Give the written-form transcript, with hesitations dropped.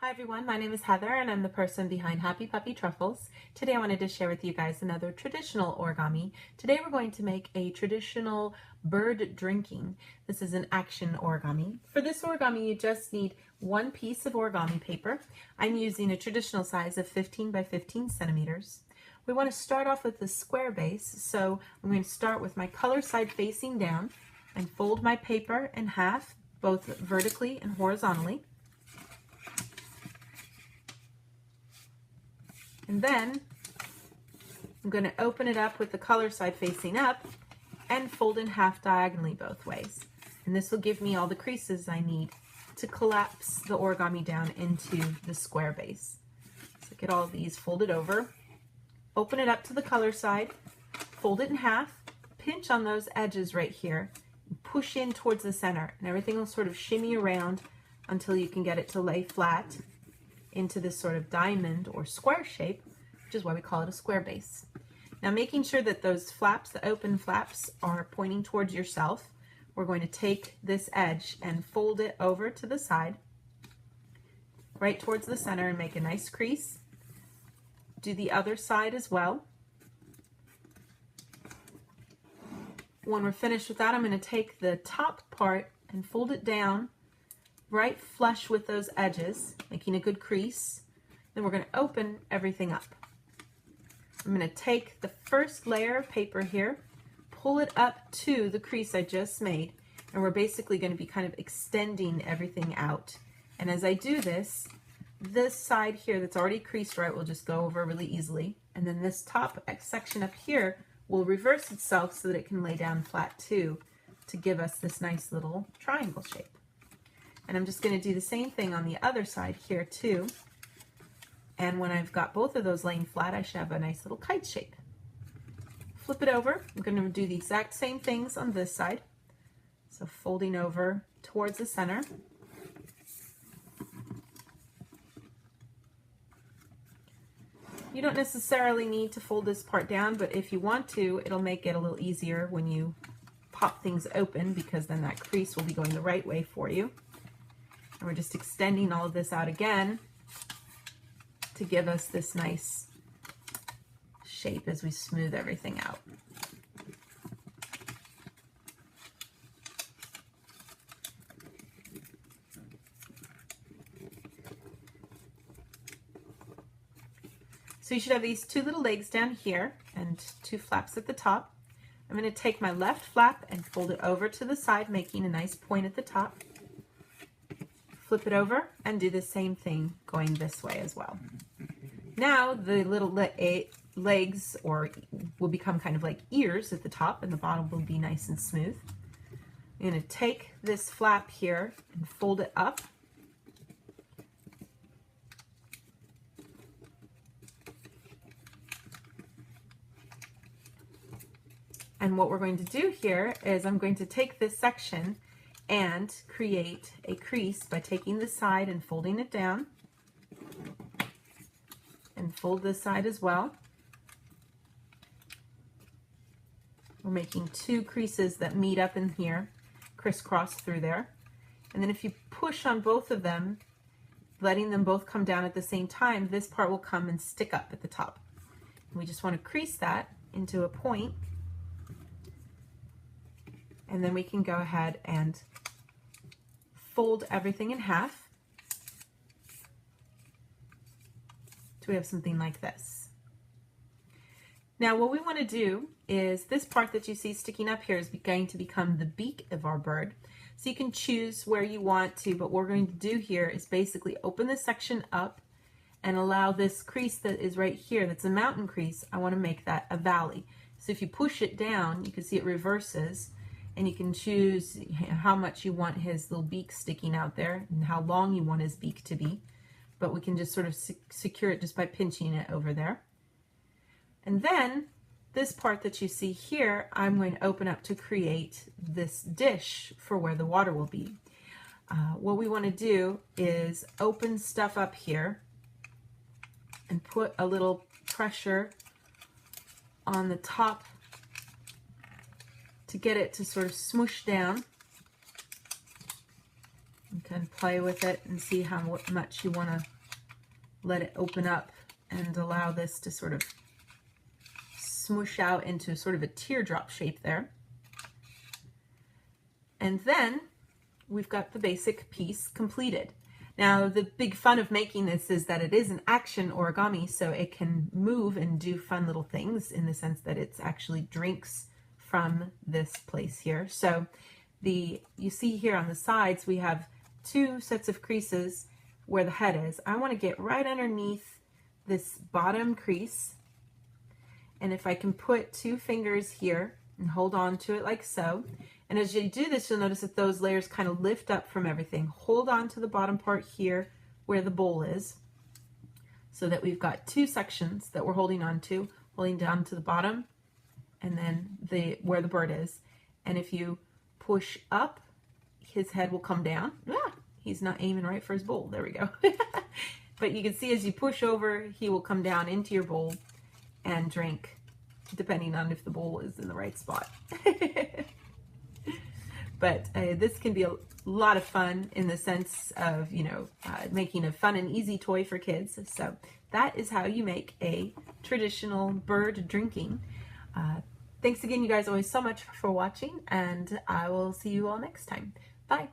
Hi everyone, my name is Heather and I'm the person behind Happy Puppy Truffles. Today I wanted to share with you guys another traditional origami. Today we're going to make a traditional bird drinking. This is an action origami. For this origami you just need one piece of origami paper. I'm using a traditional size of 15 by 15 centimeters. We want to start off with the square base, so I'm going to start with my color side facing down and fold my paper in half, both vertically and horizontally. And then I'm going to open it up with the color side facing up and fold in half diagonally both ways. And this will give me all the creases I need to collapse the origami down into the square base. So get all of these folded over, open it up to the color side, fold it in half, pinch on those edges right here, and push in towards the center. And everything will sort of shimmy around until you can get it to lay flat into this sort of diamond or square shape, which is why we call it a square base. Now, making sure that those flaps, the open flaps, are pointing towards yourself, we're going to take this edge and fold it over to the side, right towards the center, and make a nice crease. Do the other side as well. When we're finished with that, I'm going to take the top part and fold it down right flush with those edges, making a good crease. Then we're going to open everything up. I'm going to take the first layer of paper here, pull it up to the crease I just made, and we're basically going to be kind of extending everything out. And as I do this, this side here that's already creased right will just go over really easily. And then this top section up here will reverse itself so that it can lay down flat too, to give us this nice little triangle shape. And I'm just going to do the same thing on the other side here too. And when I've got both of those laying flat, I should have a nice little kite shape. Flip it over. I'm going to do the exact same things on this side. So folding over towards the center. You don't necessarily need to fold this part down, but if you want to, it'll make it a little easier when you pop things open, because then that crease will be going the right way for you. And we're just extending all of this out again to give us this nice shape as we smooth everything out. So you should have these two little legs down here and two flaps at the top. I'm going to take my left flap and fold it over to the side, making a nice point at the top. Flip it over and do the same thing going this way as well. Now the little legs will become kind of like ears at the top, and the bottom will be nice and smooth. I'm going to take this flap here and fold it up. And what we're going to do here is I'm going to take this section and create a crease by taking the side and folding it down, and fold this side as well. We're making two creases that meet up in here, crisscross through there. And then if you push on both of them, letting them both come down at the same time, this part will come and stick up at the top. And we just want to crease that into a point, and then we can go ahead and fold everything in half. So we have something like this. Now what we want to do is this part that you see sticking up here is going to become the beak of our bird. So you can choose where you want to, but what we're going to do here is basically open this section up and allow this crease that is right here, that's a mountain crease, I want to make that a valley. So if you push it down, you can see it reverses, and you can choose how much you want his little beak sticking out there and how long you want his beak to be. But we can just sort of secure it just by pinching it over there. And then this part that you see here, I'm going to open up to create this dish for where the water will be. What we want to do is open stuff up here and put a little pressure on the top to get it to sort of smoosh down. You can play with it and see how much you want to let it open up and allow this to sort of smoosh out into sort of a teardrop shape there. And then we've got the basic piece completed. Now, the big fun of making this is that it is an action origami, so it can move and do fun little things in the sense that it's actually drinks from this place here. So you see here on the sides, we have 2 sets of creases where the head is. I want to get right underneath this bottom crease. And if I can put 2 fingers here and hold on to it like so. And as you do this, you'll notice that those layers kind of lift up from everything. Hold on to the bottom part here where the bowl is, so that we've got 2 sections that we're holding on to, holding down to the bottom and then where the bird is. And if you push up, his head will come down. Ah, he's not aiming right for his bowl. There we go. But you can see as you push over, he will come down into your bowl and drink, depending on if the bowl is in the right spot. But this can be a lot of fun in the sense of, making a fun and easy toy for kids. So that is how you make a traditional bird drinking. Thanks again, you guys, always so much for watching, and I will see you all next time. Bye.